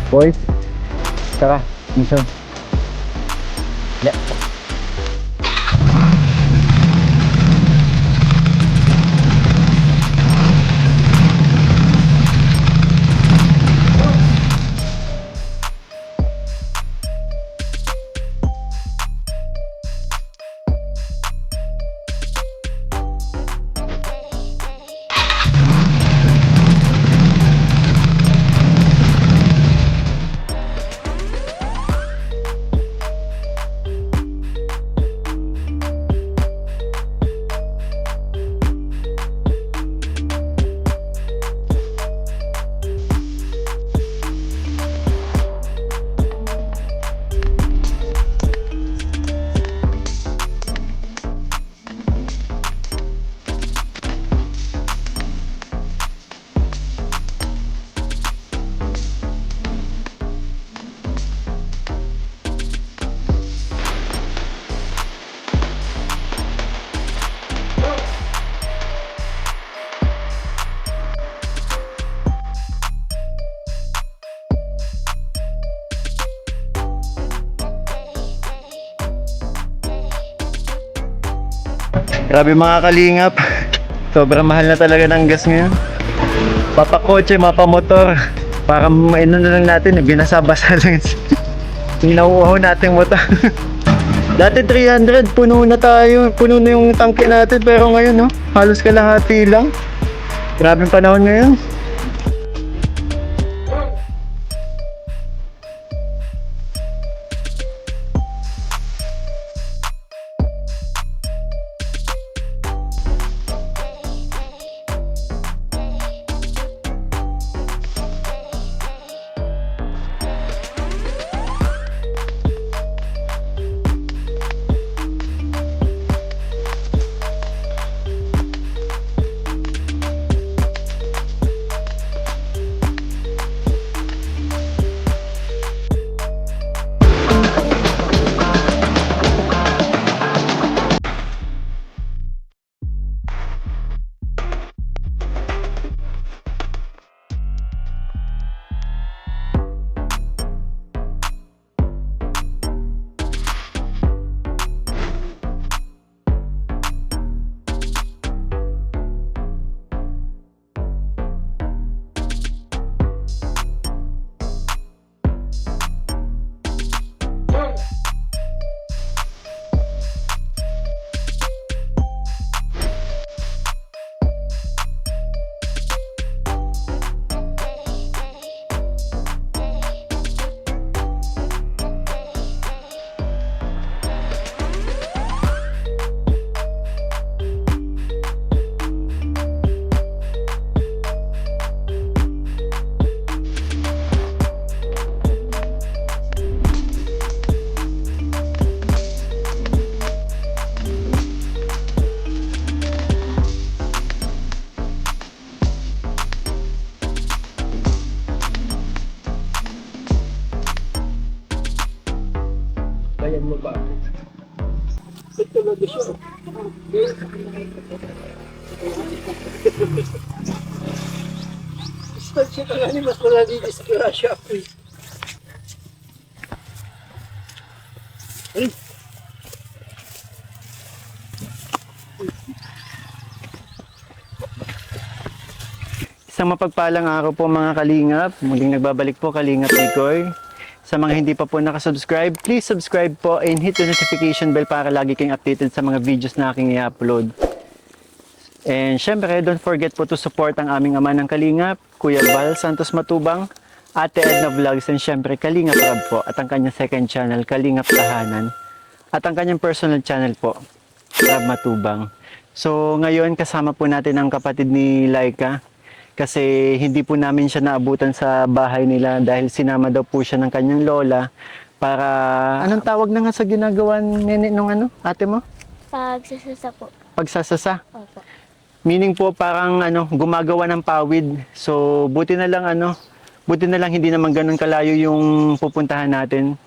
Boys, tara, mission. Yeah. Grabe mga kalingap, sobrang mahal na talaga ng gas ngayon. Papakotse, mapamotor, para mainon na lang natin, binasa-basa lang yung nauuhaw nating motor. Dati 300, puno na tayo, puno na yung tangke natin, pero ngayon no, halos kalahati lang. Grabe yung panahon ngayon. Bayan mo ba? Ito na siya. Start siya ka ni mas wala di disgrasya ako. Isang mapagpalang araw po mga kalingap. Muling nagbabalik po Kalingap Ikoy. Sa mga hindi pa po nakasubscribe, please subscribe po and hit the notification bell para lagi kayong updated sa mga videos na aking i-upload. And syempre, don't forget po to support ang aming ama ng Kalingap, Kuya Val Santos Matubang, Ate Edna Vlogs, and syempre Kalingap Rab po at ang kanyang second channel, Kalingap Tahanan, at ang kanyang personal channel po, Rab Matubang. So ngayon kasama po natin ang kapatid ni Laika. Kasi hindi po namin siya naabutan sa bahay nila dahil sinama daw po siya ng kanyang lola para... Anong tawag na nga sa ginagawa nene nung ano, ate mo? Pagsasasa po. Pagsasasa? Opo. Meaning po parang ano, gumagawa ng pawid. So buti na lang hindi naman ganun kalayo yung pupuntahan natin.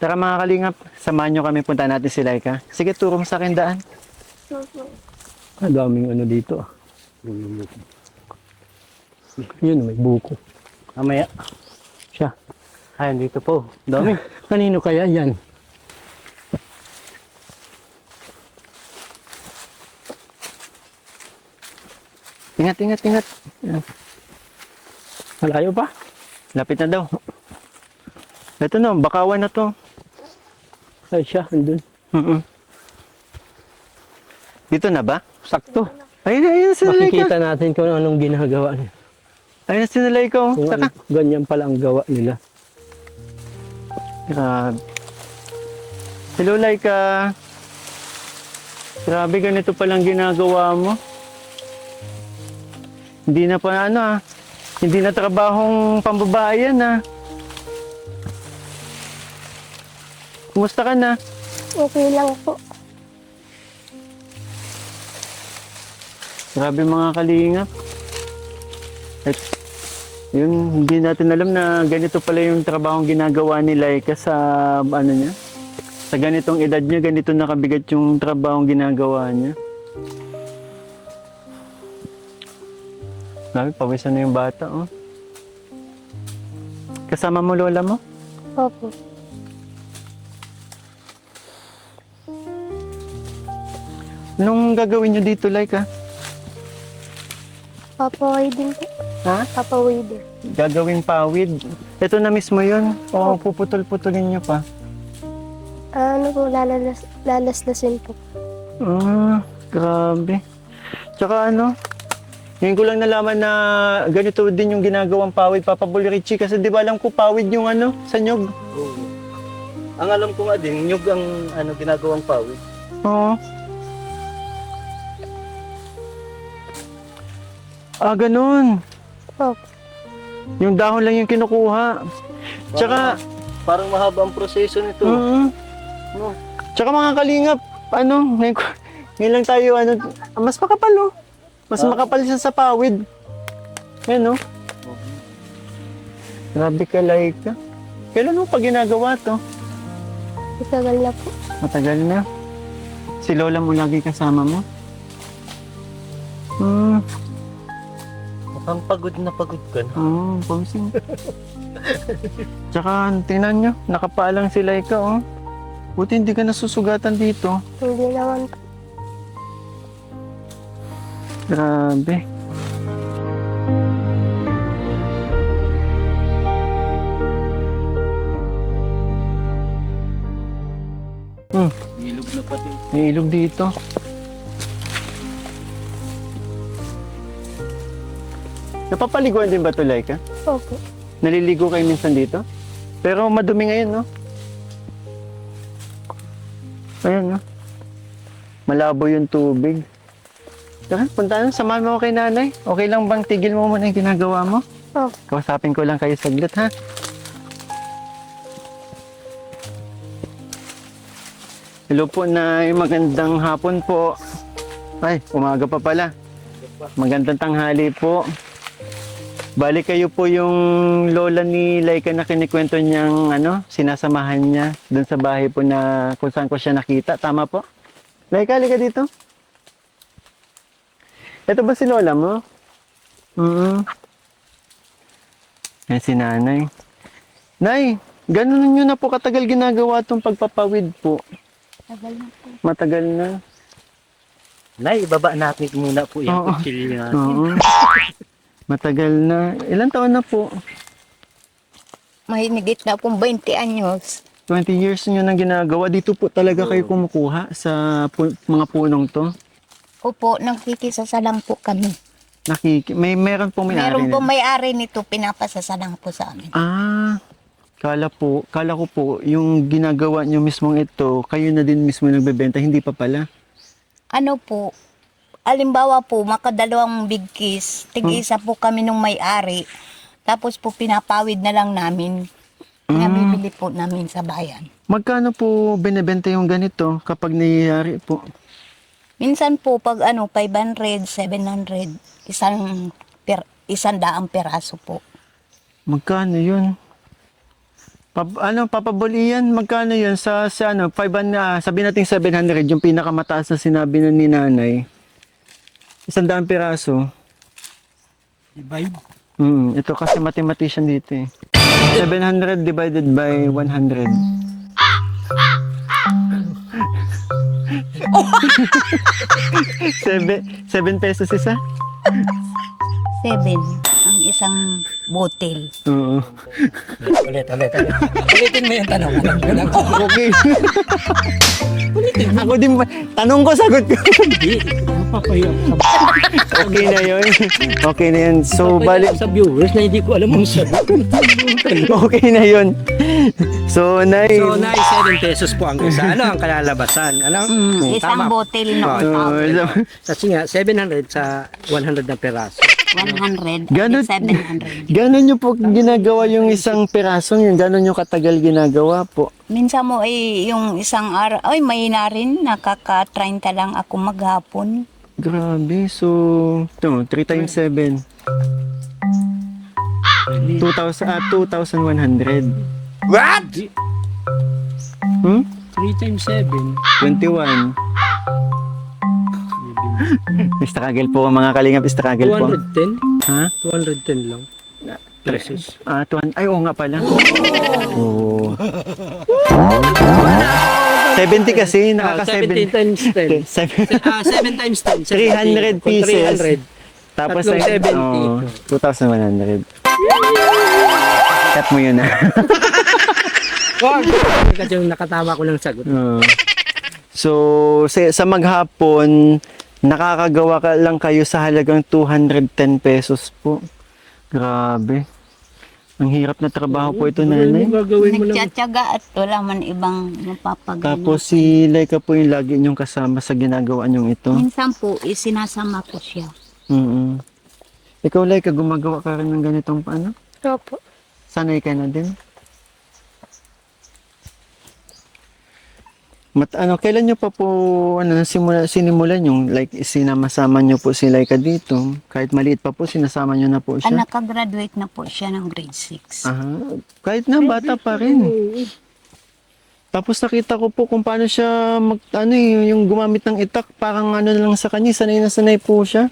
Tara mga kalingap, samahan nyo kami, punta natin si Laika. Sige, turo mo sa akin daan. Opo. Daming ano dito. Yun, may buko. Mamaya. Siya. Ayan, dito po. Dami. Kanino kaya yan? Ingat, ingat, ingat. Yan. Malayo pa? Lapit na daw. Ito na, bakawan na to. Ay siya, andun. Mm-mm. Dito na ba? Sakto. Ayun, ayun, sinalay ka. Makikita natin kung anong ginagawa niya. Ayun, sinalay ko. Kung Saka. ano, ganyan pala ang gawa nila. Grabe. Hello, Laika. Grabe, ganito palang ginagawa mo. Hindi na pa ano ah. Hindi na trabahong pambabae yan ah. Kumusta ka na? Okay lang po. Grabe mga kalingap. At yun, hindi natin alam na ganito pala yung trabahong ginagawa ni Laika sa ano niya. Sa ganitong edad niya, ganito nakabigat yung trabahong ginagawa niya. Grabe, pawisan na yung bata, oh. Kasama mo lola mo? Opo. Anong gagawin niyo dito, Laika? Papaway din po. Ha? Papaway din. Gagawin pawid. Ito na mismo yun. O puputol-putulin niyo pa. Ano po, lalaslasin po. Ah, grabe. Tsaka ano, ngayon ko lang nalaman na ganito din yung ginagawang pawid, Papa Bulirichi. Kasi di ba alam ko pawid yung ano, sa nyog? Oo. Ang alam ko nga din, nyug ang ano, ginagawang pawid. Oo. Ah, ganun. Opo. Yung dahon lang yung kinukuha. Tsaka, Parang mahaba ang proseso nito. no. Tsaka mga kalingap, ano, ngayon lang tayo, ano, mas makapal, oh. Mas makapal siya sa pawid. Yan, oh. Grabe ka, Laika. Kailan mo pa ginagawa to? Itagal na po. Matagal na. Si Lola mo lagi kasama mo? Hmm. Mukhang pagod na pagod ka na. Oo, pangsing. Tsaka, tingnan nyo, nakapalang si Laika, oh. Buti hindi ka nasusugatan dito. Hindi naman po. Grabe. Ilog na pati. May ilog dito. Napapaliguan din ba ito, Laika? Opo. Naliligo kayo minsan dito? Pero madumi ngayon, no? Ayan, no? Malabo yung tubig. Tara, punta na. Samahan mo ako kay nanay. Okay lang bang tigil mo muna yung ginagawa mo? Opo. Kausapin ko lang kayo saglit, ha? Hello po, Nay. Magandang hapon po. Ay, umaga pa pala. Magandang tanghali po. Bali kayo po yung lola ni Laika na kinikwento niyang sinasamahan niya doon sa bahay po na kung saan ko siya nakita. Tama po? Laika, halika dito. Ito ba si lola mo? Yan si nanay. Nay, ganun nyo na po katagal ginagawa itong pagpapawid po. Tagal na po. Matagal na. Nay, ibaba natin muna po yung Oo. kutsilyo natin. Oo. Matagal na. Ilan taon na po? Mahinigit na pong 20 anyos. 20 years nyo nang ginagawa. Dito po talaga kayo kumukuha sa mga punong to? Opo, nagkikisasalang po kami. Meron po may-ari Meron po na. may-ari nito, pinapasasalang po sa amin. Ah, kala ko po, yung ginagawa nyo mismong ito, kayo na din mismo nagbebenta, hindi pa pala. Ano po, alimbawa po, makadalawang big kiss, tig-isa po kami nung may-ari. Tapos po pinapawid na lang namin. Nabibili po namin sa bayan. Magkano po binebenta yung ganito kapag nangyayari po? Minsan po pag 500, 700, isang daang peraso po. Magkano yun? Papabulian, magkano yun? Sa 500, sabihin natin 700, yung pinakamataas na sinabi na ni nanay. 100 piraso. Iba yun. Ito kasi mathematician dito eh. 700 divided by 100. Seven pesos isa? 7 ang isang botel. Oo. Ulit. Ulitin mo yung tanong. Alam ko lang. Okay. Ako din ba? Tanong ko, sagot ko. Hindi. Napapahiya ako Okay na yun. Okay na yun. So, balik. sa viewers na hindi ko alam ang sagot. Okay na yun. So, Nay. So, na 7 pesos po ang isa. Ano ang kalalabasan? Ano? Isang botel no. Kasi nga, 700 sa 100 na peraso. 100. Ganon- 700. Gano'n nyo po ginagawa yung isang pirasong yun? Gano'n nyo katagal ginagawa po? Minsan mo ay yung isang araw, ay may na rin, nakaka-30 lang ako maghapon. Grabe. So, ito, 3 times 7. 2,100. What? Hmm? 3 times 7. 21. Struggle po mga kalingap, struggle po. 210? Ha? 210 lang. Pesos. 200. Ay, oo nga pala. Oo. 70 kasi, nakaka-70. 17 times 10. 7 times 10. 300 pieces. 300. Tapos Tatlong 70. oh, 2,100. Cut mo yun ah. Wag! Kasi yung nakatama ko ng sagot. Oo. So, sa maghapon, nakakagawa ka lang kayo sa halagang 210 pesos po. Grabe. Ang hirap na trabaho po ito, nanay. Gagawin mo lang. Nagtsatsaga at wala man ibang mapapagana. Tapos si Laika po yung lagi niyong kasama sa ginagawa niyong ito. Minsan po, isinasama ko siya. Mm. Ikaw, Laika, gumagawa ka rin ng ganitong paano? Opo. Sanay ka na din. Kailan nyo pa po sinimulan yung like sinama-sama nyo po si Laika dito? Kahit maliit pa po, sinasama nyo na po siya? Nakagraduate na po siya ng grade 6. Kahit na bata pa rin. Tapos nakita ko po kung paano siya yung gumamit ng itak, parang ano na lang sa kanya, sanay na sanay po siya.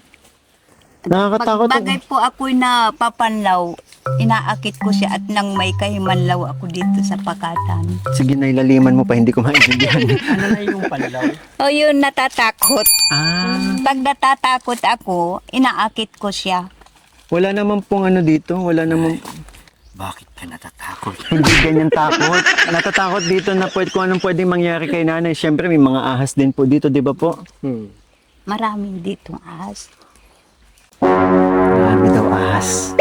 Nakakatakot. Bagay po ako'y napapanlaw, inaakit ko siya at nang may kahimanlaw ako dito sa pakatan. Sige, nailaliman mo pa, hindi ko maintindihan. Ano na yung panlaw? O yun, natatakot. Ah, Pag natatakot ako, inaakit ko siya. wala naman pong ano dito, wala naman, Bakit ka natatakot? hindi ganyan takot. Natatakot dito na kung anong pwedeng mangyari kay nanay. Siyempre, may mga ahas din po dito, di ba po? Maraming ditong ahas. Marami daw ahas.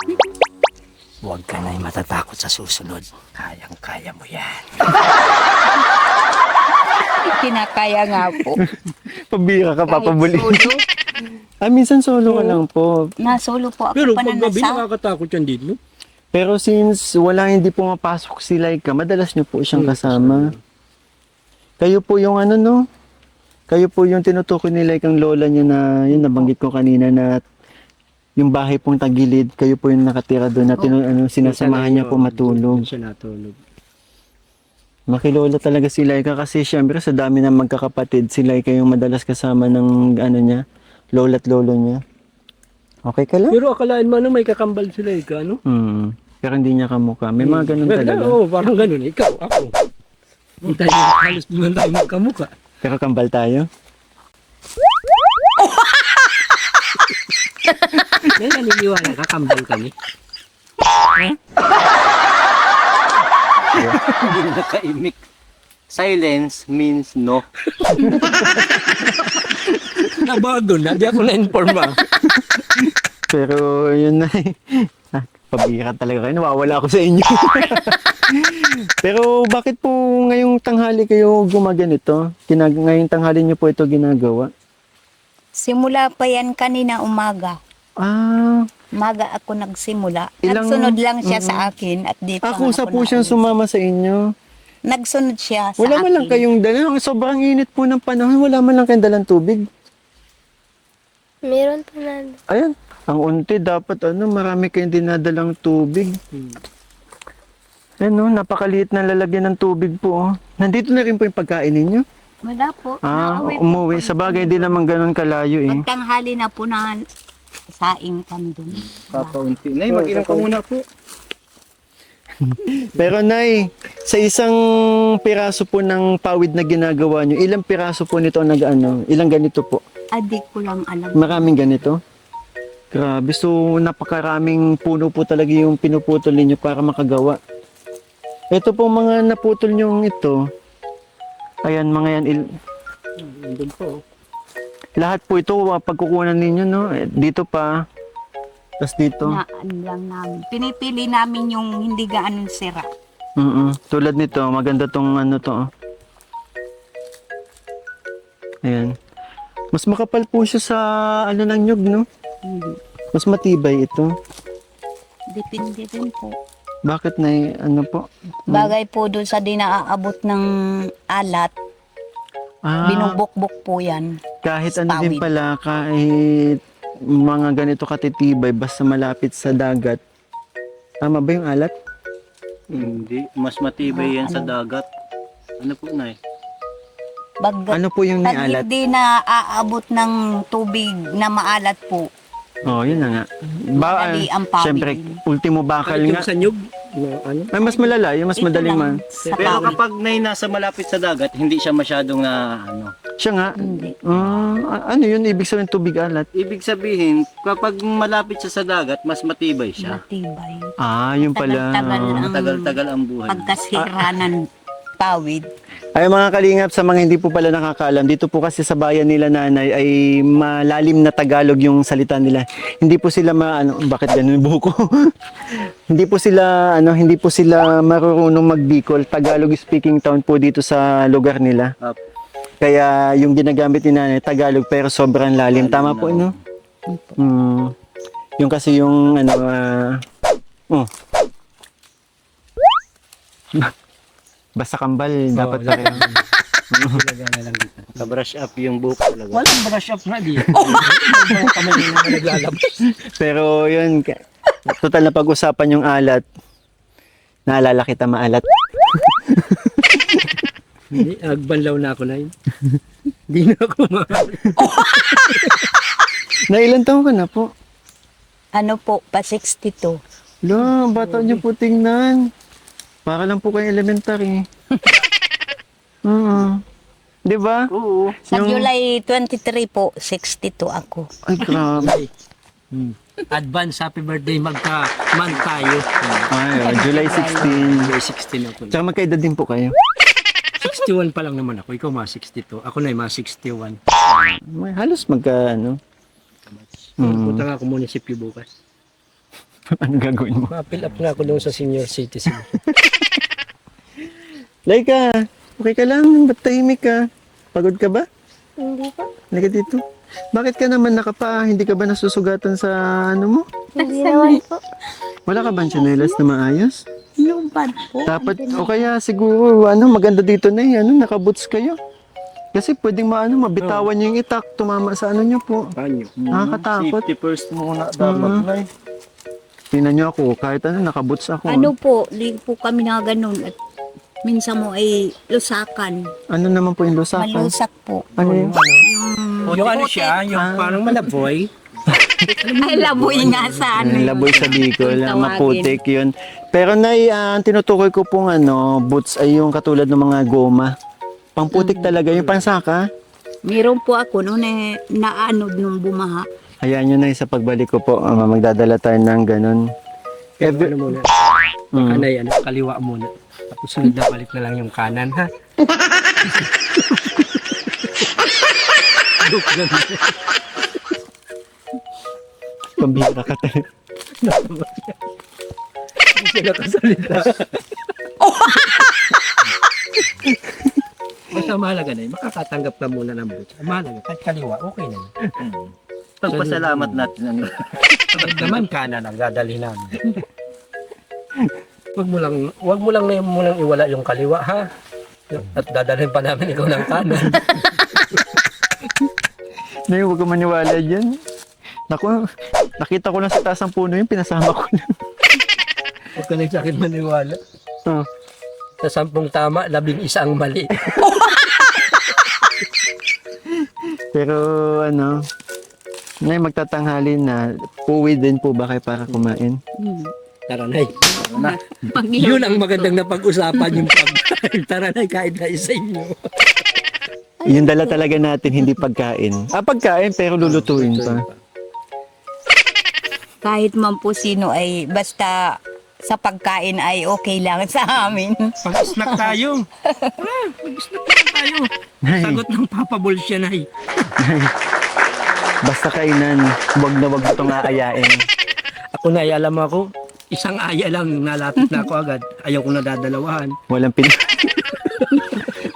Huwag ka na'y matatakot sa susunod. Kayang-kaya mo yan. Kinakaya nga po. Pabira ka, papabuli. Kahit solo, Minsan solo ka lang po. nasolo po ako Pero pag gabi pananasa. nakakatakot yan dito. Pero since hindi pumapasok si Laika, madalas niyo po siyang kasama. Kayo po yung Kayo po yung tinutukoy ni Laika ang lola niya na, yun nabanggit ko kanina na yung bahay pong tagilid, kayo po yung nakatira doon na sinasamahan niya po matulog. Siya natulog. Makilola talaga si Laika kasi syempre sa dami ng magkakapatid, si Laika yung madalas kasama ng niya, lola at lolo niya. Okay ka lang? Pero akalain mo may kakambal sila ka, ano? Pero hindi niya kamukha. May mga ganun talaga. Oo, parang ganun. Ikaw, ako. Hindi tayo halos naman tayo magkamukha. Pero kambal tayo. May naniniwala ka, kambal kami. Hindi nakaimik. Silence means no. Nabago na, di ako na-inform Pero yun na pabira talaga kayo. Nawawala ako sa inyo. Pero bakit po ngayong tanghali kayo gumaganito? Ngayong tanghali niyo po ito ginagawa? Simula pa yan kanina umaga. Umaga ako nagsimula. Nagsunod lang siya sa akin at dito Akusa ako po siyang nauwi. sumama sa inyo. Nagsunod siya sa Wala man lang akin. kayong dala. Sobrang init po ng panahon. Wala man lang kayong dalang tubig. Meron po na. Ayan. Ang unti, dapat marami kayong dinadalang tubig. Ayan napakaliit na lalagyan ng tubig po. Oh. Nandito na rin po yung pagkain ninyo. Wala po. Nauwi po. Umuwi. Sa bagay, hindi naman ganun kalayo eh. Pagtanghali na po na saing kami dun. Papaunti. Nay, mag-inom ka muna po. Pero Nay, sa isang piraso po ng pawid na ginagawa nyo, ilang piraso po nito nag-ano? Ilang ganito po? Adik ko lang alam. Maraming ganito? Grabe, so napakaraming puno po talaga yung pinuputol ninyo para makagawa. Ito po mga naputol nyo ito. Ayan, mga yan. Doon po. Lahat po ito, pagkukunan ninyo, no? Dito pa. Tapos dito. Na, ano lang namin. Pinipili namin yung hindi gaanong sira. Tulad nito, maganda tong ano to. Ayan. Mas makapal po siya sa ano ng nyug, no? Mas matibay ito. Depende din po. Bakit na ano po? Bagay po doon sa di naaabot ng alat, binubukbuk po yan. Kahit ano din Pawid. pala, kahit mga ganito katitibay, basta malapit sa dagat. Tama ba yung alat? Hindi. Mas matibay yan sa dagat. Ano po, Nay? Ano po yung Pag nialat? hindi naaabot ng tubig na maalat po, Oh, yun na nga. madali ang pawid. Siyempre, ultimo bakal nga. Sa nyug? Ano? Ay, mas malala, yung mas Ito madaling man. lang sa Pero pawid. kapag nasa malapit sa dagat, hindi siya masyadong na ano. Siya nga. Hindi. Ano yun? Ibig sabihin tubig alat? Ibig sabihin, kapag malapit siya sa dagat, mas matibay siya. Matibay. Yun pala. Tagal-tagal ang Matagal-tagal ang buhay. pagkasira ng pawid. Ay mga kalingap, sa mga hindi po pala nakakaalam, dito po kasi sa bayan nila nanay ay malalim na Tagalog yung salita nila. Hindi po sila bakit ganun yung buhok ko? hindi po sila marunong magbikol. Tagalog speaking town po dito sa lugar nila. Up. Kaya yung ginagamit ni nanay Tagalog pero sobrang lalim. Tama po, no? Yung kasi yung basta kambal, dapat talaga. Ka-brush up yung buhok talaga. Walang brush up na di. Pero yun, total na pag-usapan yung alat. Naalala kita maalat. Hindi, agbanlaw na ako na yun. Hindi na ako Na ilan taon ka na po? Ano po, pa 62. Lo, bata niyo po tingnan. Para lang po kayo elementary. Di ba? Oo. Sa July 23 po, 62 ako. Ay, grabe. Advance happy birthday magka-man tayo. Ay, July 16. May 16 ako. Tsaka magkaedad din po kayo. 61 pa lang naman ako. Ikaw mga 62. Ako na yung mga 61. May halos magka, Punta nga ako munisipyo bukas. ano gagawin mo? Ma-fill up na ako doon sa senior citizen. Laika, okay ka lang? Ba't tahimik ka? Pagod ka ba? Hindi po. Halika dito. Bakit ka naman nakapaa? Hindi ka ba nasusugatan sa ano mo? Hindi naman po. Wala ka ba tsinelas na maayos? Yung bad po. Dapat, o kaya siguro, maganda dito na nakaboots kayo. Kasi pwedeng mabitawan nyo yung itak, tumama sa ano nyo po. Panyo. Nakakatakot. Safety first muna dapat, Nay. Tingnan nyo ako, kahit nakaboots ako. Ano po, di po kami na ganun. At minsan mo ay lusakan. Ano naman po yung lusakan? Malusak po. Ano yun? Yung ano siya, yung parang malaboy. Ay, laboy nga sa ano. Yung laboy sa Bicol, Tawagin. maputik yun. Pero ang tinutukoy ko pong boots ay yung katulad ng mga goma. Pangputik talaga, yung pansaka. Meron po ako noon naanod nung bumaha. Hayaan nyo na sa pagbalik ko po, magdadala tayo ng ganun. Ano muna? Kanay, kaliwa muna. Tapos sunod na balik na lang yung kanan, ha? Pambira ka tayo. Hindi siya nakasalita. Basta mahalaga na yun. Makakatanggap ka muna ng boots. Mahalaga. Kahit kaliwa, okay na yun. Pagpasalamat natin. Sunod naman kanan ang dadali namin. Wag mo lang munang iwala yung kaliwa, ha? At dadalhin pa namin ikaw ng kanan. Nay, huwag ka maniwala dyan. Naku, nakita ko lang sa taas ng puno yun, pinasama ko lang. Huwag ka na sa akin maniwala. Oh. Sa 10 tama, 11 ang mali. Pero Nay, magtatanghali na. Uwi din po ba kayo para kumain? Tara na. na. Yun ang magandang napag-usapan yung pagkain. Tara na, kain tayo sa inyo. Yung dala talaga natin, hindi pagkain. Pagkain, pero lulutuin pa. Kahit man po sino ay basta sa pagkain ay okay lang sa amin. Pag-snack tayo. Pag-snack lang tayo. Sagot ng Papa Bol siya, Nay. Basta kainan, wag itong aayain. Ako, Nay, alam mo ako, isang aya lang, nalapit na ako agad. Ayaw ko na dadalawahan.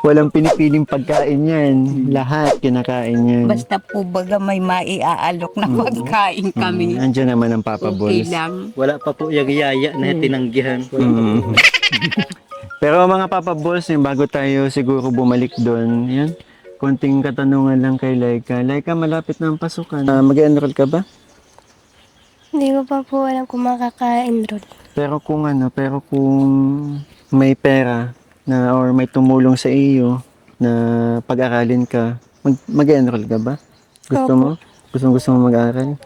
Walang pinipiling pagkain yan. Lahat kinakain yan. Basta po baga may maiaalok na pagkain kami. Andiyan naman ang Papa Okay Balls. lang. Wala pa po yung yaya na tinanggihan. Pero mga Papa Balls, yung bago tayo siguro bumalik doon, yan. Konting katanungan lang kay Laika. Laika, malapit na ang pasukan. Mag-enroll ka ba? Hindi ko pa po alam kung makaka-enroll. Pero kung may pera na or may tumulong sa iyo na pag-aralin ka, mag-enroll ka ba? Gusto mo? Gusto mo mag-aral?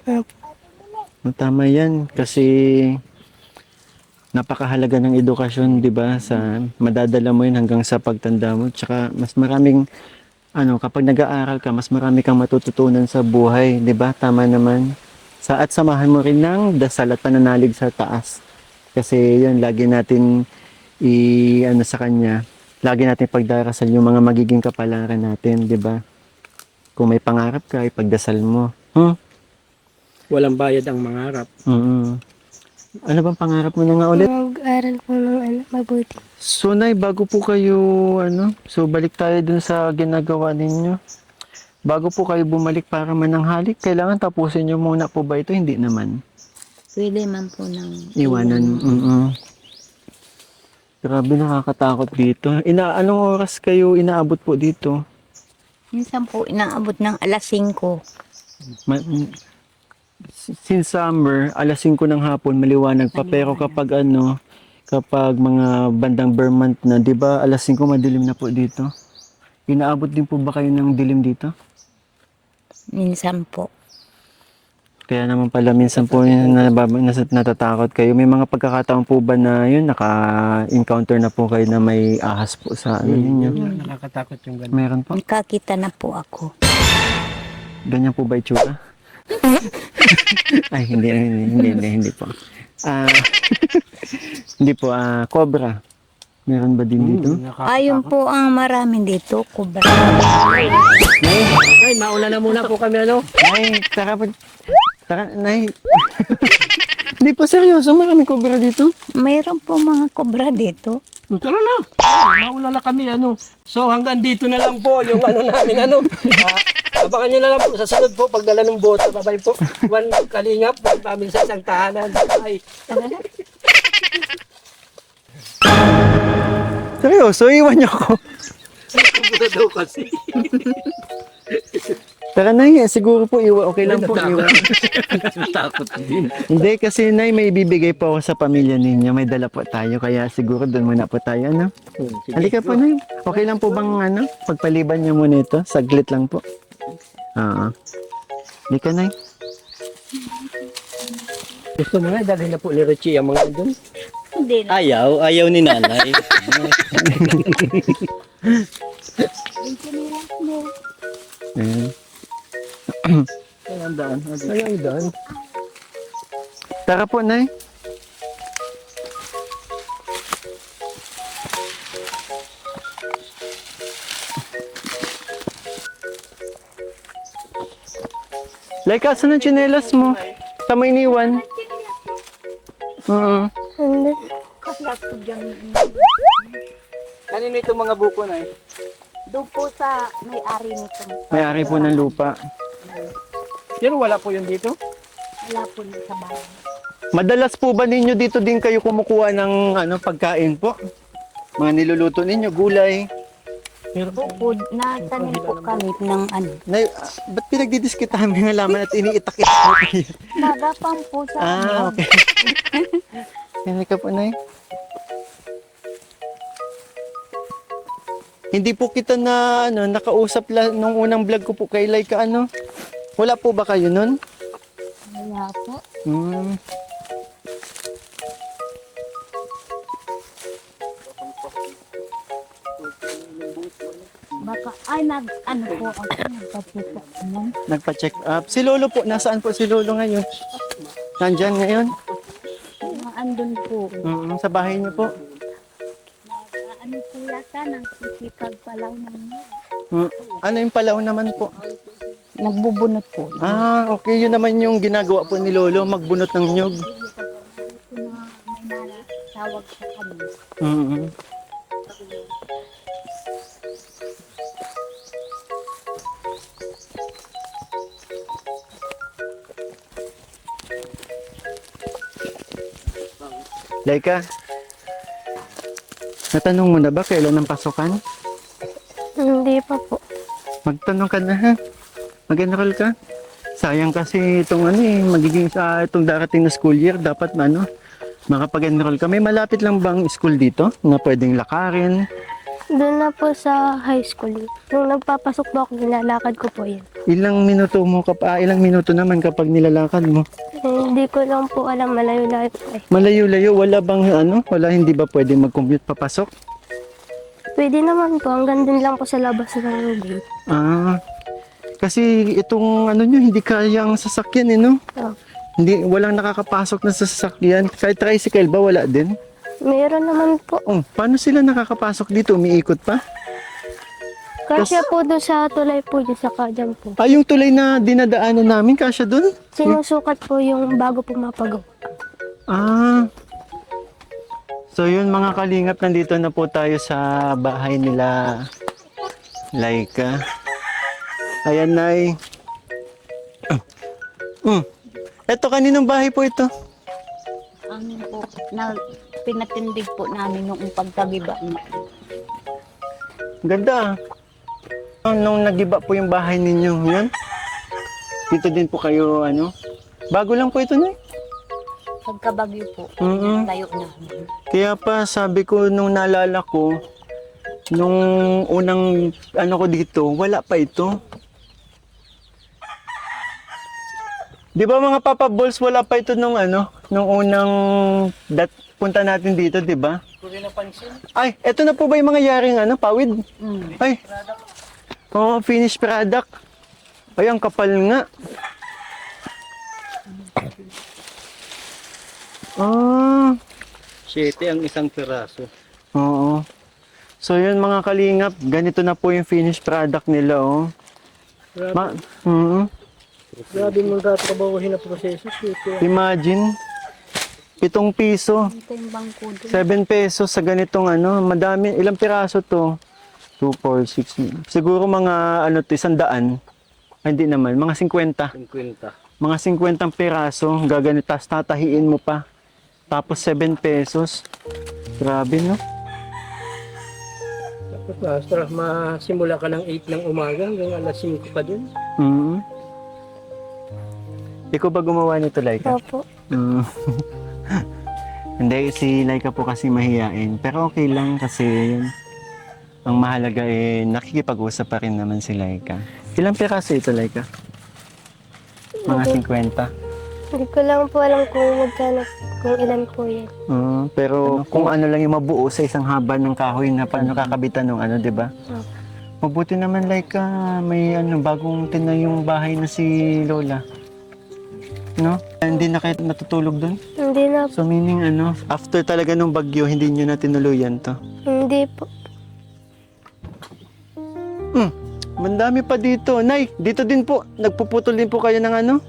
Tama yan kasi napakahalaga ng edukasyon, 'di ba? Sa madadala mo 'yun hanggang sa pagtanda mo. Tsaka mas maraming kapag nag-aaral ka, mas marami kang matututunan sa buhay, 'di ba? Tama naman. At samahan mo rin ng dasal at pananalig sa taas. Kasi 'yun lagi natin sa kanya. Lagi natin pagdarasal yung mga magiging kapalaran natin, 'di ba? Kung may pangarap ka, ipagdasal mo. Walang bayad ang mangarap. Ano bang pangarap mo na nga ulit? Mag-aral po ng mabuti. So, Nay, bago po kayo, balik tayo dun sa ginagawa ninyo. Bago po kayo bumalik para mananghalik, kailangan tapusin nyo muna po ba ito? Hindi naman. Pwede man po ng Iwanan. Grabe, nakakatakot dito. Anong oras kayo inaabot po dito? Minsan po inaabot ng alas 5. Since summer, alas 5 ng hapon, maliwanag pa. Pero kapag mga bandang Vermont na, di ba, alas 5 madilim na po dito? Inaabot din po ba kayo ng dilim dito? Minsan po. Kaya naman pala minsan po natatakot kayo. May mga pagkakataon po ba na yun, naka-encounter na po kayo na may ahas po sa ninyo? Nakakatakot yung ganun. Meron po? Nakakita na po ako. Ganyan po ba itsura? Ay, hindi po. Hindi po, cobra. Meron ba din dito? Ayun po ang marami dito, kubra. Ay, mauna na muna po kami, Nay, tara, Nay. Hindi po, seryoso, marami cobra dito. Mayroon po mga kubra dito. Tara na. Mauna na kami, So, hanggang dito na lang po yung namin, abangan nyo na lang po sa sunod po pagdala ng bote. Babay po. One kalingap. Namin sa isang tahanan. Ay. Seryoso, iwan niyo ako. Siguro daw kasi. Tara, Nay, siguro po, okay lang po. Iwan. Takot din. Hindi, kasi Nay, may ibibigay po ako sa pamilya ninyo. May dala po tayo, kaya siguro doon muna po tayo, Halika po, Nay. Okay lang po bang, pagpaliban niyo muna ito? Saglit lang po. Halika, Nay. Gusto mo na, dali na po ni Richie ang mga doon. Hindi na. Ayaw ni nanay. Ayan. Ang daan. Ayun, doon. Tara po, Nay. Laika, saan ang tsinelas mo? Tama iniwan. Andun. Kanino itong mga buko na Doon po sa may-ari nito. May-ari po ng lupa. Pero wala po yun dito. Wala po sa bahay. Madalas po ba ninyo dito din kayo kumukuha ng pagkain po? Mga niluluto ninyo, gulay. Pero Po, natanim po kami ng Nay, ba't pinagdidiskitahan mo yung halaman at iniitak-itak mo kayo? Nagapang po sa Okay. Hindi ka po, Nay. Hindi po kita na nakausap nung unang vlog ko po kay Laika Wala po ba kayo nun? Wala po. Ano po ako, nagpapupo naman. Nagpa-check up. Si Lolo po, nasaan po si Lolo ngayon? Nandyan ngayon? Andun po. Sa bahay niyo po? Ano po yata, nagsisikag palaw ng Ano yung palaw naman po? nagbubunot po. Okay. Yun naman yung ginagawa po ni Lolo, magbunot ng nyug. May natawag sa kami. Mm-hmm. Laika, natanong mo na ba kailan ang pasukan? Hindi pa po. Magtanong ka na ha. Mag-enroll ka. Sayang kasi itong magiging sa itong darating na school year, dapat makapag-enroll ka. May malapit lang bang school dito na pwedeng lakarin? Doon na po sa high school. Nung nagpapasok po ako, nilalakad ko po yan. Ilang minuto naman kapag nilalakad mo? Hindi ko lang po alam, malayo-layo po eh. Malayo-layo, wala bang hindi ba pwedeng mag-commute papasok? Pwede naman po, hanggang dun lang po sa labas ng gate. Kasi itong nyo, hindi kaya ang sasakyan no? Oh. Walang nakakapasok na sa sasakyan. Kahit tricycle ba, wala din? Meron naman po. Paano sila nakakapasok dito? Umiikot pa? Kasya po doon sa tulay po, dyan sa kadyan po. Yung tulay na dinadaanan namin, kasya dun? Sinusukat po yung bago po mapagawa. So yun mga kalingap, nandito na po tayo sa bahay nila Laika. Ayan, Nay. Eto, kaninong bahay po ito? Amin po, na pinatindig po namin yung pagkagiba. Ganda. Nung nagiba po yung bahay ninyo, yan? Dito din po kayo, bago lang po ito, Nay. Pagkabagyo po, tayo namin. Kaya pa, sabi ko, nung naalala ko, nung unang ko dito, wala pa ito. Di ba mga Papa Balls, wala pa ito nung unang punta natin dito, di ba? Ay, eto na po ba yung mga yaring pawid? Ay, finished product. Ay, ang kapal nga. Ah, 7 ang isang piraso. oo. So yun mga kalingap, ganito na po yung finished product nila, oh. Grabe mo tatrabahuhin na proseso. Imagine, 7 piso, Ito yung bangko doon. 7 pesos sa ganitong madami. Ilang piraso to? 2, 4, 6. Siguro mga 100. Ay, hindi naman, mga 50. 50. Mga 50 piraso, gaganit, tas tatahiin mo pa. Tapos 7 pesos. Grabe, no? Tapos master, masimula ka ng 8 ng umaga hanggang alas 5 pa din. Ikaw ba gumawa nito, Laika? Opo. Hindi, si Laika po kasi mahiyain. Pero okay lang kasi yun. Ang mahalaga nakikipag-usap pa rin naman si Laika. Ilang piraso ito, Laika? Mga 50. Hindi ko lang po alam kung magkano, kung ilan po yan. Pero kung ano lang yung mabuo sa isang haba ng kahoy na paano kakabitan ng di ba? Mabuti naman, Laika, may bagong tinayong bahay na si Lola. No? Hindi na kayo natutulog doon? Hindi na po. So meaning after talaga nung bagyo, hindi nyo na tinuluyan to? Hindi po. Mandami pa dito. Nay, dito din po. Nagpuputol din po kayo ng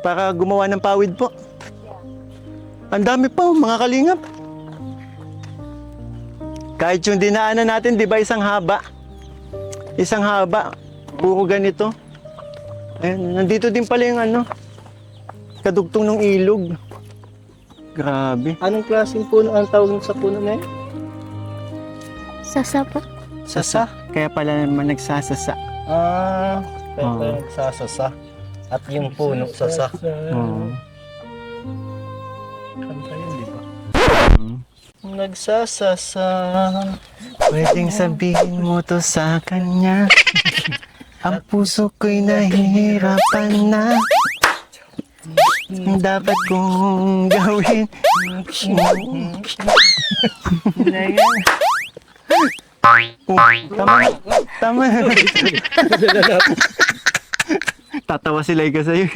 para gumawa ng pawid po. Ang dami pa, mga kalingap. Kahit yung dinaanan natin, di ba, isang haba. Isang haba. Puro ganito. Ayun, nandito din pala yung kadugtong ng ilog. Grabe. Anong klaseng puno ang tawag sa puno na yun? Sasa po. Sasa. Kaya pala naman nagsasasa. Kaya parang sasasa. At yung puno, sasa. Oo. Kanta yun, di ba? Nagsasasa. Pwedeng sabihin mo to sa kanya. Ang puso ko'y nahihirapan na. Dapat kong gawin. Tama. Tama. Tatawa si Laika sa'yo.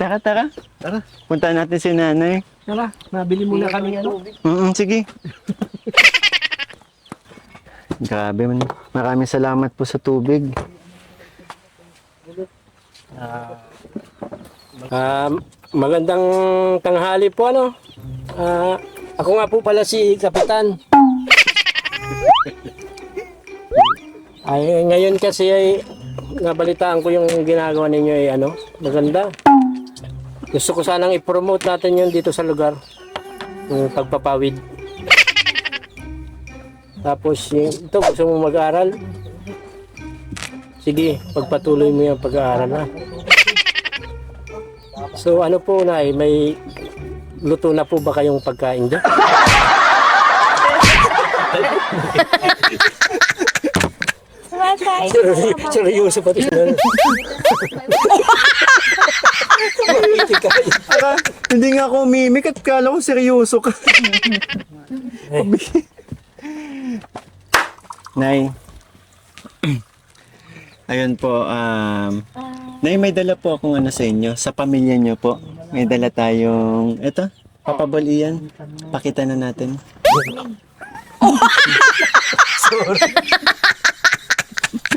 Tara, tara. Tara. Puntahan natin si nanay. Tara, nabili muna kami ano. Sige. Grabe man. Maraming salamat po sa tubig. Magandang tanghali po ano. Ako nga po pala si Kapitan. Ay, ngayon kasi ay nabalitaan ko yung ginagawa ninyo ay ano, maganda. Gusto ko sanang i-promote natin yun dito sa lugar. Yung pagpapawid. Tapos ito, gusto mo mag-aaral? Sige, pagpatuloy mo yung pag-aaral ha. So ano po Nay, may luto na po ba kayong pagkain dyan? Seryoso pati siya. Hindi nga ako umimik at kala ko seryoso ka. Nay. Ayun po, Nay, may dala po akong ano sa inyo, sa pamilya niyo po. May dala tayong, eto, papabol iyan. Pakita na natin. Sorry.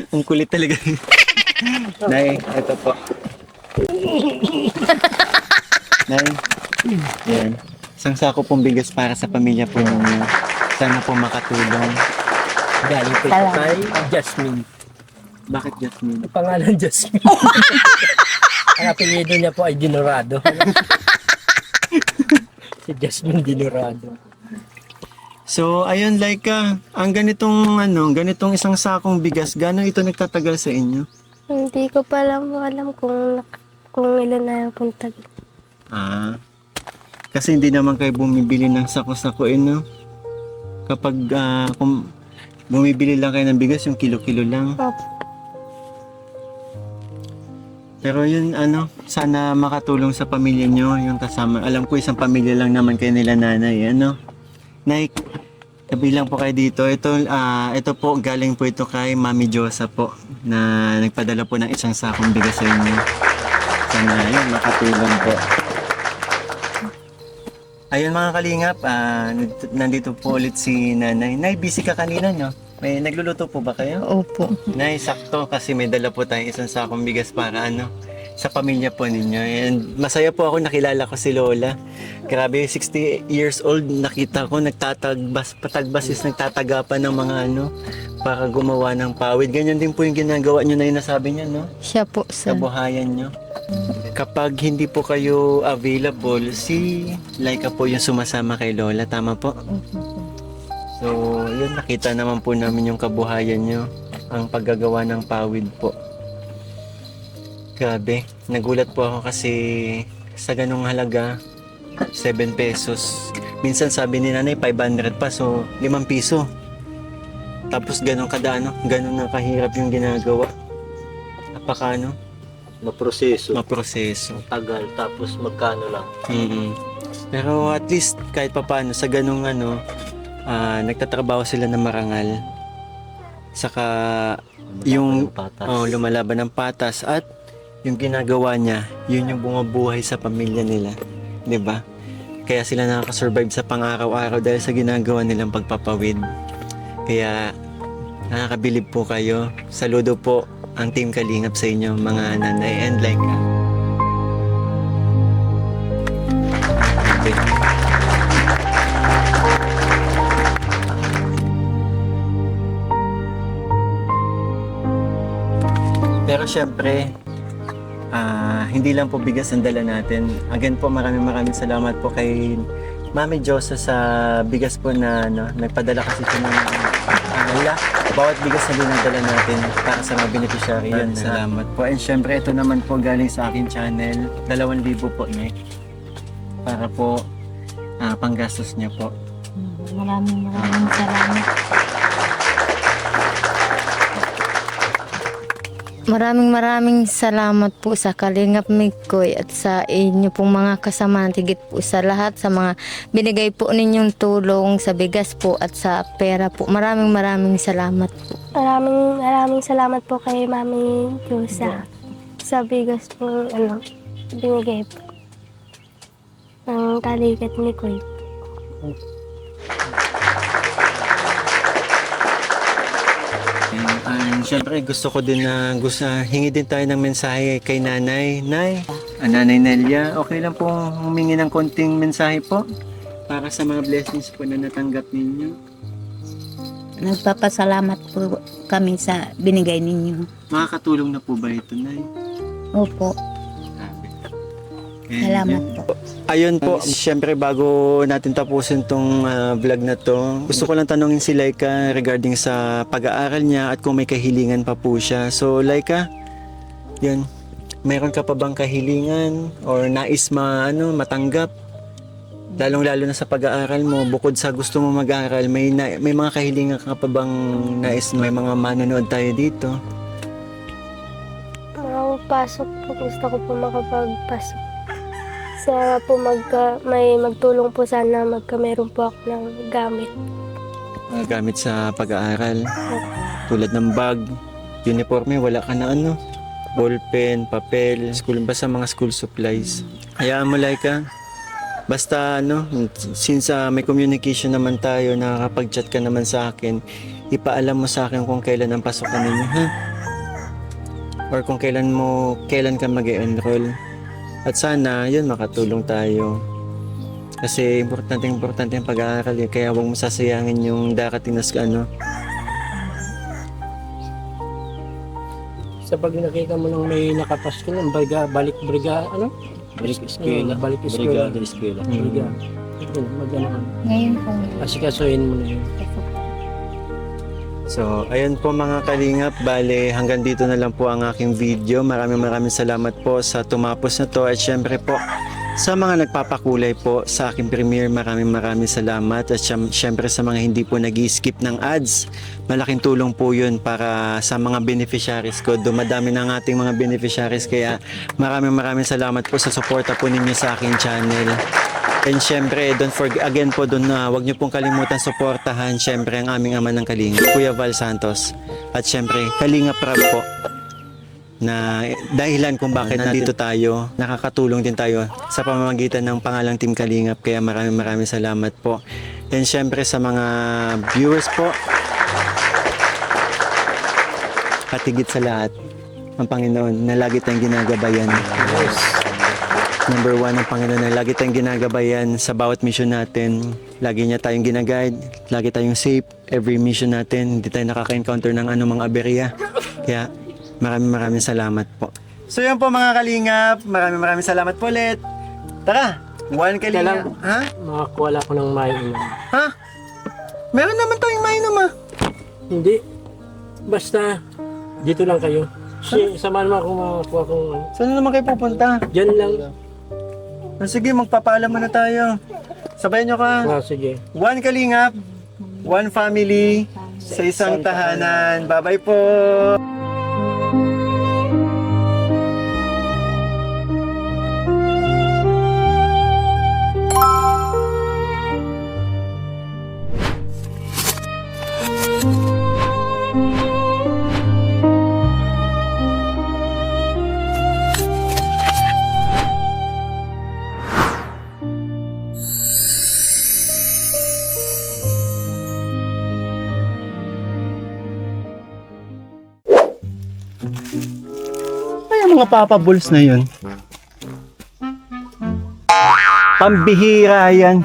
Ang kulit talaga. Nay, eto po. Nay, yan. Isang sako pong bigas para sa pamilya po ninyo. Sana po makatulong. Galing po ito kay Jasmine. Bakit Jasmine? Ang pangalan Jasmine. Ang apelyido niya po ay Dinorado. Si Jasmine Dinorado. So, ayun, Laika, ang ganitong isang sakong bigas, gaano ito nagtatagal sa inyo? Hindi ko pa lang alam kung ilan na yung puntag. Kasi hindi naman kayo bumibili ng sako-sako, no? Kapag kung bumibili lang kayo ng bigas, yung kilo-kilo lang. Opo. Pero yun, sana makatulong sa pamilya nyo, yung kasama. Alam ko, isang pamilya lang naman kayo nila nanay, Nay, kabilang po kayo dito. Ito po, galing po ito kay Mami Josa po, na nagpadala po ng isang sakong bigas sa inyo. Sana yun, makatulong po. Ayun mga kalingap, nandito po ulit si nanay. Nay, busy ka kanina, no? May nagluluto po ba kayo? Opo. Nay, sakto kasi may dala po tayong isang sakong bigas para sa pamilya po ninyo. And masaya po ako, nakilala ko si Lola. Grabe, 60 years old, nakita ko patagbas is nagtatagapan ng mga para gumawa ng pawid. Ganyan din po yung ginagawa nyo na yung nasabi niya, no? Siya po, Sa buhayan nyo. Kapag hindi po kayo available, si Laika po yung sumasama kay Lola, tama po? So, yun, nakita naman po namin yung kabuhayan nyo, ang paggagawa ng pawid po. Grabe, nagulat po ako kasi sa ganung halaga, 7 pesos. Minsan sabi ni nanay, 500 pa, so 5 piso. Tapos ganun na kahirap yung ginagawa. Apaka Maproseso. maproseso. Tagal. Tapos magkano lang. Pero at least kahit papaano sa ganung nagtatrabaho sila ng marangal. Saka yung patas. lumalaban ng patas at yung ginagawa niya, yun yung bumubuhay sa pamilya nila, 'di ba? Kaya sila nakaka-survive sa pang-araw-araw dahil sa ginagawa nilang pagpapawid. Kaya nakakabilib po kayo. Saludo po ang Team Kalingap sa inyo mga nanay and Laika. Okay. Pero syempre, hindi lang po bigas ang dala natin. Again po, maraming salamat po kay Mami Josa sa bigas po na nagpadala kasi siya ng bawat bigas na dinadala natin para sa mga beneficiary. Yun, salamat po. And syempre, ito naman po galing sa akin channel. 2,000 po, Nek. Para po panggastos niya po. Maraming salamat. Maraming salamat po sa Kalingap Mikoy at sa inyo pong mga kasama, tigit po sa lahat sa mga binigay po ninyong tulong sa bigas po at sa pera po. Maraming salamat po. Maraming salamat po kay Mami Diyosa sa bigas po binigay po ng Kalingap Mikoy. Siyempre gusto ko din na hingi din tayo ng mensahe kay Nanay. Nanay Nelia, okay lang po humingi ng konting mensahe po para sa mga blessings po na natanggap ninyo. Nagpapasalamat po kami sa binigay ninyo. Makakatulong na po ba ito, Nay? Opo, salamat po. Ayun po, siyempre bago natin tapusin tong vlog na to, gusto ko lang tanongin si Laika regarding sa pag-aaral niya at kung may kahilingan pa po siya. So Laika, yun, mayroon ka pa bang kahilingan or nais matanggap? Lalong-lalo na sa pag-aaral mo, bukod sa gusto mo mag-aaral, may mga kahilingan ka pa bang nais, may mga manonood tayo dito? Pasok po, gusto ko po makapagpasok. Sa po may magtulong po sana meron po ako ng gamit. Gamit sa pag-aaral, tulad ng bag, uniforme, wala ka na ballpen, papel, basta mga school supplies. Hayaan mo, Laika. Basta since may communication naman tayo, nakakapag-chat ka naman sa akin, ipaalam mo sa akin kung kailan ang pasokan ninyo, ha? Or kung kailan ka mag-enroll. At sana, yun, makatulong tayo. Kasi importante ang pag-aaral, kaya huwag mo sasayangin yung darating na Sa pag nakita mo nang may nakapasko ng balik eskwela. Balik eskwela. Brigada eskwela. Ngayon po, Asikasuhin mo na yun. So, ayun po mga kalingap, bale hanggang dito na lang po ang aking video. Maraming salamat po sa tumapos na to at syempre po sa mga nagpapakulay po sa aking premiere, maraming salamat at syempre sa mga hindi po nag-skip ng ads, malaking tulong po yun para sa mga beneficiaries ko. Dumadami ng ating mga beneficiaries, kaya maraming salamat po sa suporta po ninyo sa aking channel. And syempre, wag niyo pong kalimutan suportahan syempre ang aming ama ng Kalingap, Kuya Val Santos. At syempre, Kalingap Rab po, na dahilan kung bakit nandito tayo, nakakatulong din tayo sa pamamagitan ng pangalang Team Kalingap. Kaya maraming salamat po. And syempre sa mga viewers po, at higit sa lahat, ang Panginoon na lagi tayong ginagabayan. Number 1 ang Panginoon na lagi tayong ginagabayan sa bawat mission natin. Lagi niya tayong ginaguide, lagi tayong safe every mission natin. Hindi tayo nakaka-encounter ng anumang aberya. Kaya maraming salamat po. So yan po mga kalingap, maraming salamat po ulit. Tara, 1 kalingap. Ha? Makakuha ko ng mainom. Ha? Meron naman tayong mainom, ha? Hindi. Basta, dito lang kayo. Samahan mo ako makakuha kong Saan naman kayo pupunta? Diyan lang. Sige, magpapaalam muna tayo. Sabayan nyo ka. Sige. 1 kalingap, 1 family, sa isang tahanan. Bye-bye po! Ay, ang mga Papa Balls na yun. Pambihira yan.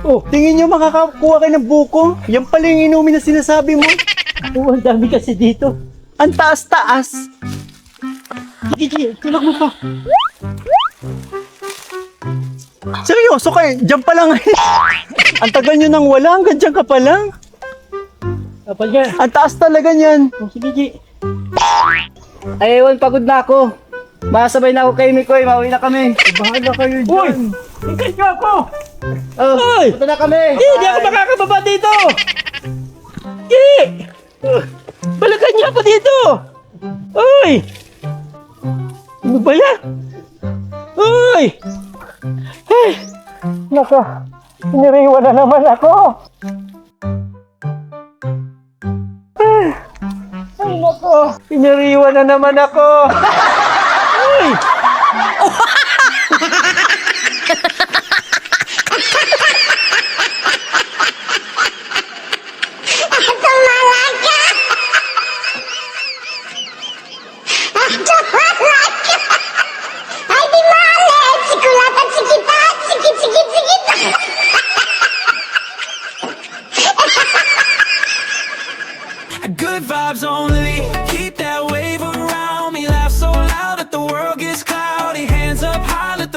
Oh, tingin nyo makakakuha kayo ng buko? Yan pala yung inumin na sinasabi mo. Oo, ang dami kasi dito. Ang taas-taas. Sige, tulak mo pa. Seryoso kayo, dyan pa lang. Ang tagal nyo nang wala, hanggang dyan ka pa lang. Kapal niya. Ang taas talaga niyan. Sige, G. Ay, ewan, pagod na ako. Masabay na ako kay Mikoy, mauwi na kami. Bahala kayo Uy! dyan. Ikat niyo ako! Oh, punta na kami. Hindi ako makakababa dito! G! Balagan niyo ako dito! Uy! Ano ba yan? Uy! Ay! Naka! Iniriwan na naman ako! Ay, nako! Iniriwan na naman ako! Uy! Good vibes only. Keep that wave around me. Laugh so loud that the world gets cloudy. Hands up high, let